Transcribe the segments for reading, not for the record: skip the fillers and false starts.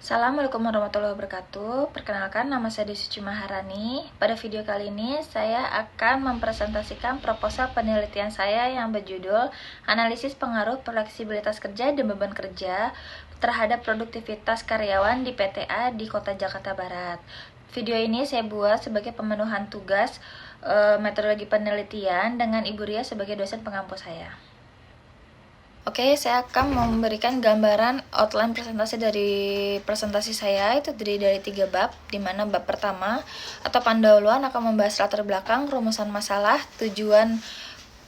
Assalamualaikum warahmatullahi wabarakatuh. Perkenalkan, nama saya Desuci Maharani. Pada video kali ini saya akan mempresentasikan proposal penelitian saya yang berjudul Analisis Pengaruh Fleksibilitas Kerja dan Beban Kerja terhadap Produktivitas Karyawan di PTA di Kota Jakarta Barat. Video ini saya buat sebagai pemenuhan tugas metodologi penelitian dengan Ibu Ria sebagai dosen pengampu saya. Oke, saya akan memberikan gambaran outline presentasi dari presentasi saya. Itu terdiri dari 3 bab, di mana bab pertama atau pendahuluan akan membahas latar belakang, rumusan masalah, tujuan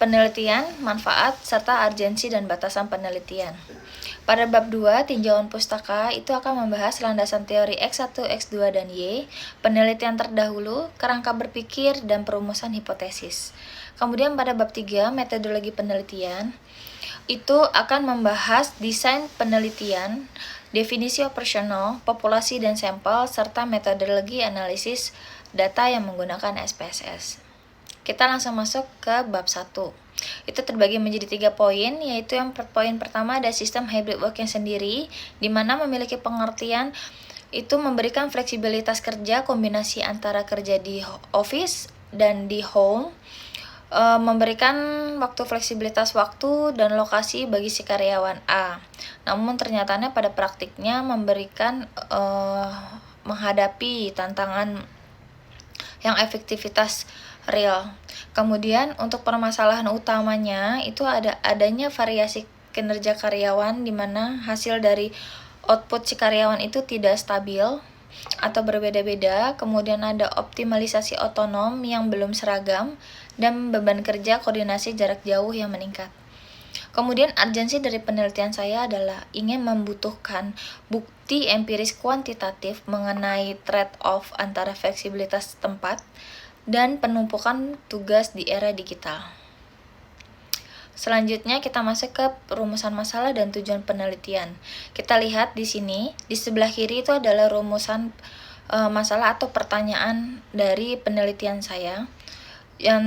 penelitian, manfaat, serta urgensi dan batasan penelitian. Pada bab 2, tinjauan pustaka, itu akan membahas landasan teori X1, X2, dan Y, penelitian terdahulu, kerangka berpikir, dan perumusan hipotesis. Kemudian pada bab 3, metodologi penelitian, itu akan membahas desain penelitian, definisi operasional, populasi dan sampel, serta metodologi analisis data yang menggunakan SPSS. Kita langsung masuk ke bab 1. Itu terbagi menjadi 3 poin, yaitu yang poin pertama ada sistem hybrid working sendiri, di mana memiliki pengertian itu memberikan fleksibilitas kerja, kombinasi antara kerja di office dan di home, memberikan waktu fleksibilitas waktu dan lokasi bagi si karyawan A. Namun ternyatanya pada praktiknya memberikan menghadapi tantangan yang efektivitas real. Kemudian untuk permasalahan utamanya itu adanya variasi kinerja karyawan, di mana hasil dari output si karyawan itu tidak stabil atau berbeda-beda. Kemudian ada optimalisasi otonom yang belum seragam, dan beban kerja koordinasi jarak jauh yang meningkat. Kemudian urgensi dari penelitian saya adalah ingin membutuhkan bukti empiris kuantitatif mengenai trade-off antara fleksibilitas tempat dan penumpukan tugas di era digital. Selanjutnya kita masuk ke rumusan masalah dan tujuan penelitian. Kita lihat di sini, di sebelah kiri itu adalah rumusan masalah atau pertanyaan dari penelitian saya, yang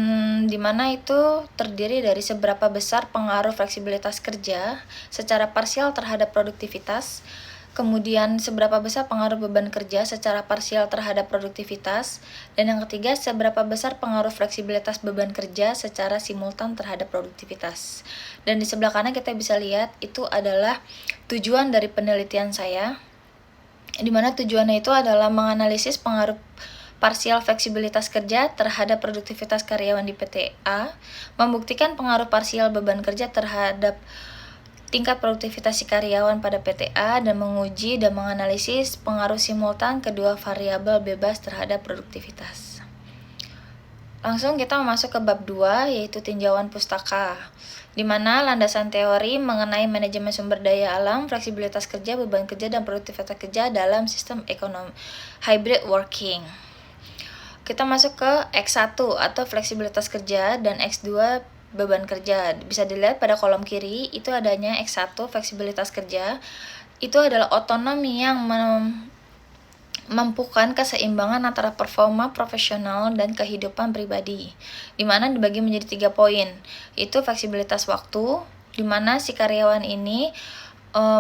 dimana itu terdiri dari seberapa besar pengaruh fleksibilitas kerja secara parsial terhadap produktivitas, kemudian seberapa besar pengaruh beban kerja secara parsial terhadap produktivitas, dan yang ketiga seberapa besar pengaruh fleksibilitas beban kerja secara simultan terhadap produktivitas. Dan di sebelah kanan kita bisa lihat itu adalah tujuan dari penelitian saya, di mana tujuannya itu adalah menganalisis pengaruh parsial fleksibilitas kerja terhadap produktivitas karyawan di PTA, membuktikan pengaruh parsial beban kerja terhadap tingkat produktivitas si karyawan pada PTA, dan menguji dan menganalisis pengaruh simultan kedua variabel bebas terhadap produktivitas. Langsung kita masuk ke bab 2, yaitu tinjauan pustaka, di mana landasan teori mengenai manajemen sumber daya alam, fleksibilitas kerja, beban kerja, dan produktivitas kerja dalam sistem ekonomi hybrid working. Kita masuk ke X1 atau fleksibilitas kerja dan X2 beban kerja. Bisa dilihat pada kolom kiri itu adanya X1 fleksibilitas kerja. Itu adalah otonomi yang memampukan keseimbangan antara performa profesional dan kehidupan pribadi, di mana dibagi menjadi 3 poin. Itu fleksibilitas waktu, di mana si karyawan ini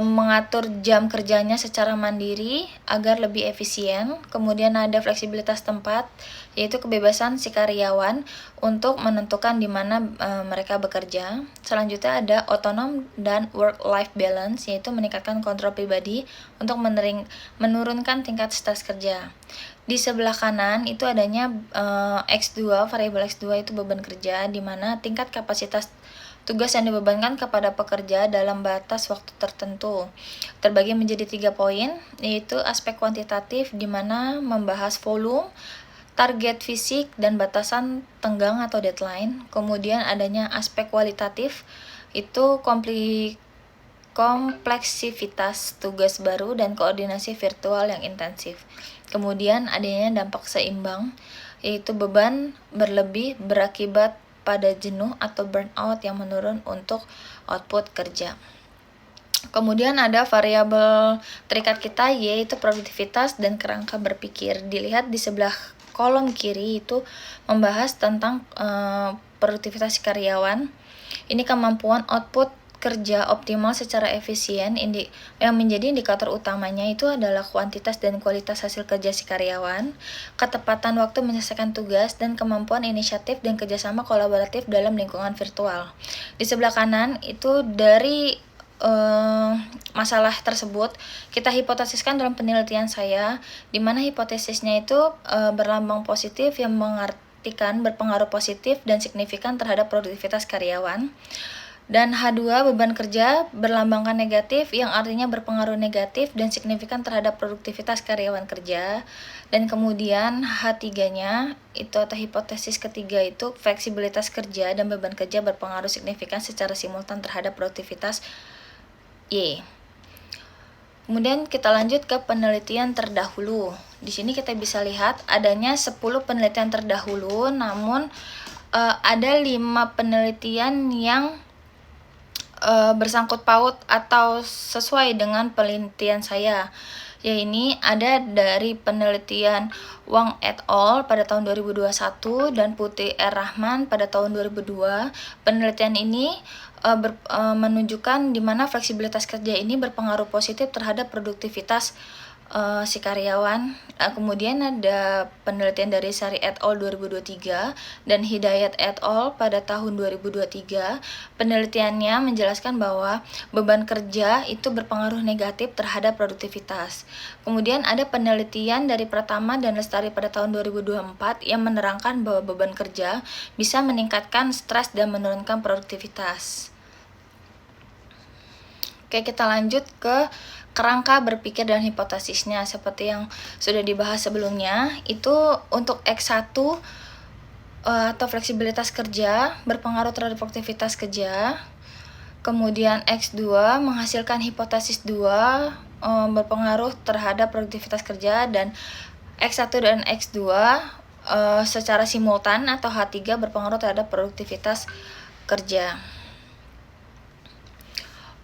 mengatur jam kerjanya secara mandiri agar lebih efisien. Kemudian ada fleksibilitas tempat, yaitu kebebasan si karyawan untuk menentukan di mana mereka bekerja. Selanjutnya ada otonom dan work-life balance, yaitu meningkatkan kontrol pribadi untuk menurunkan tingkat stres kerja. Di sebelah kanan itu adanya X2, variabel X2 itu beban kerja, di mana tingkat kapasitas tugas yang dibebankan kepada pekerja dalam batas waktu tertentu. Terbagi menjadi 3 poin, yaitu aspek kuantitatif, di mana membahas volume, target fisik, dan batasan tenggang atau deadline. Kemudian adanya aspek kualitatif, itu kompleksivitas tugas baru dan koordinasi virtual yang intensif. Kemudian adanya dampak seimbang, yaitu beban berlebih berakibat pada jenuh atau burnout yang menurun untuk output kerja. Kemudian ada variabel terikat kita, yaitu produktivitas dan kerangka berpikir. Dilihat di sebelah kolom kiri itu membahas tentang produktivitas karyawan. Ini kemampuan output kerja optimal secara efisien, yang menjadi indikator utamanya itu adalah kuantitas dan kualitas hasil kerja si karyawan, ketepatan waktu menyelesaikan tugas, dan kemampuan inisiatif dan kerjasama kolaboratif dalam lingkungan virtual. Di sebelah kanan itu dari masalah tersebut kita hipotesiskan dalam penelitian saya, di mana hipotesisnya itu berlambang positif yang mengartikan berpengaruh positif dan signifikan terhadap produktivitas karyawan. Dan H2 beban kerja berlambangkan negatif yang artinya berpengaruh negatif dan signifikan terhadap produktivitas karyawan kerja. Dan kemudian H3-nya itu atau hipotesis ketiga itu fleksibilitas kerja dan beban kerja berpengaruh signifikan secara simultan terhadap produktivitas Y. Kemudian kita lanjut ke penelitian terdahulu. Di sini kita bisa lihat adanya 10 penelitian terdahulu, namun ada 5 penelitian yang bersangkut paut atau sesuai dengan penelitian saya. Ya, ini ada dari penelitian Wang et al. Pada tahun 2021 dan Putih R. Rahman pada tahun 2002. Penelitian ini menunjukkan di mana fleksibilitas kerja ini berpengaruh positif terhadap produktivitas si karyawan. Kemudian ada penelitian dari Sari et al. 2023 dan Hidayat et al. Pada tahun 2023. Penelitiannya menjelaskan bahwa beban kerja itu berpengaruh negatif terhadap produktivitas. Kemudian ada penelitian dari Pratama dan Lestari pada tahun 2024 yang menerangkan bahwa beban kerja bisa meningkatkan stres dan menurunkan produktivitas. Oke, kita lanjut ke kerangka berpikir dan hipotesisnya. Seperti yang sudah dibahas sebelumnya, itu untuk X1 atau fleksibilitas kerja berpengaruh terhadap produktivitas kerja. Kemudian X2 menghasilkan hipotesis 2 berpengaruh terhadap produktivitas kerja, dan X1 dan X2 secara simultan atau H3 berpengaruh terhadap produktivitas kerja.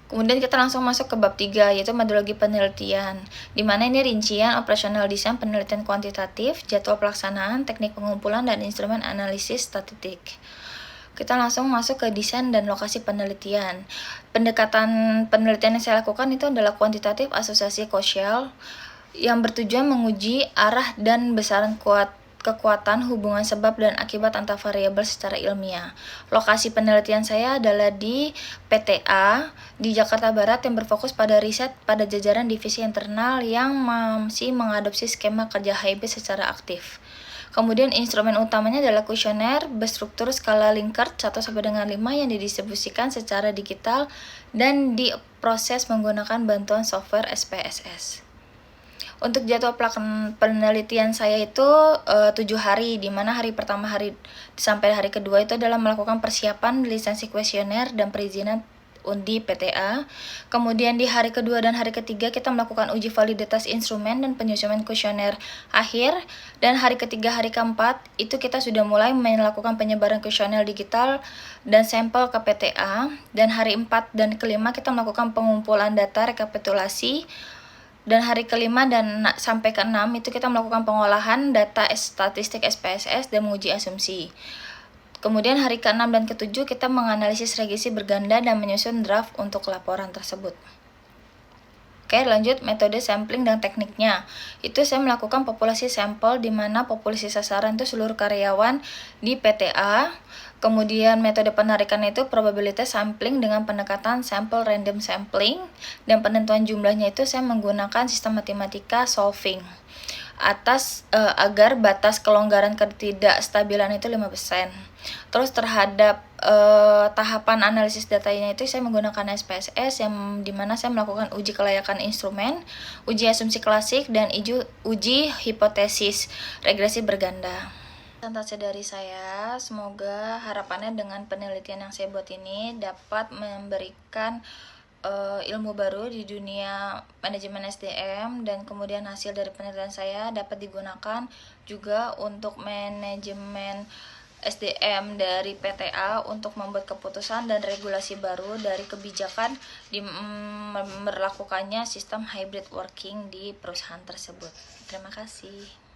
Kemudian kita langsung masuk ke bab 3, yaitu metodologi penelitian, di mana ini rincian operasional desain penelitian kuantitatif, jadwal pelaksanaan, teknik pengumpulan, dan instrumen analisis statistik. Kita langsung masuk ke desain dan lokasi penelitian. Pendekatan penelitian yang saya lakukan itu adalah kuantitatif asosiasi kausal yang bertujuan menguji arah dan besaran kekuatan hubungan sebab dan akibat antar variabel secara ilmiah. Lokasi penelitian saya adalah di PTA di Jakarta Barat yang berfokus pada riset pada jajaran divisi internal yang masih mengadopsi skema kerja hybrid secara aktif. Kemudian instrumen utamanya adalah kuesioner berstruktur skala Likert 1-5 yang didistribusikan secara digital dan diproses menggunakan bantuan software SPSS. Untuk jadwal penelitian saya itu 7 hari, di mana hari pertama sampai hari kedua itu adalah melakukan persiapan lisensi kuesioner dan perizinan di PTA. Kemudian di hari kedua dan hari ketiga kita melakukan uji validitas instrumen dan penyusunan kuesioner akhir. Dan hari ketiga, hari keempat itu kita sudah mulai melakukan penyebaran kuesioner digital dan sampel ke PTA. Dan hari 4 dan kelima kita melakukan pengumpulan data rekapitulasi. Dan hari kelima dan sampai ke-6 itu kita melakukan pengolahan data statistik SPSS dan menguji asumsi. Kemudian hari ke-6 dan ke-7 kita menganalisis regresi berganda dan menyusun draft untuk laporan tersebut. Oke, lanjut metode sampling dan tekniknya. Itu saya melakukan populasi sampel di mana populasi sasaran itu seluruh karyawan di PTA. Kemudian metode penarikan itu probabilitas sampling dengan pendekatan sample random sampling, dan penentuan jumlahnya itu saya menggunakan sistem matematika solving agar batas kelonggaran ketidakstabilan itu 5%. Terus terhadap tahapan analisis datanya itu saya menggunakan SPSS yang dimana saya melakukan uji kelayakan instrumen, uji asumsi klasik, dan uji hipotesis regresi berganda. Presentasi dari saya, semoga harapannya dengan penelitian yang saya buat ini dapat memberikan ilmu baru di dunia manajemen SDM, dan kemudian hasil dari penelitian saya dapat digunakan juga untuk manajemen SDM dari PTA untuk membuat keputusan dan regulasi baru dari kebijakan berlakukannya sistem hybrid working di perusahaan tersebut. Terima kasih.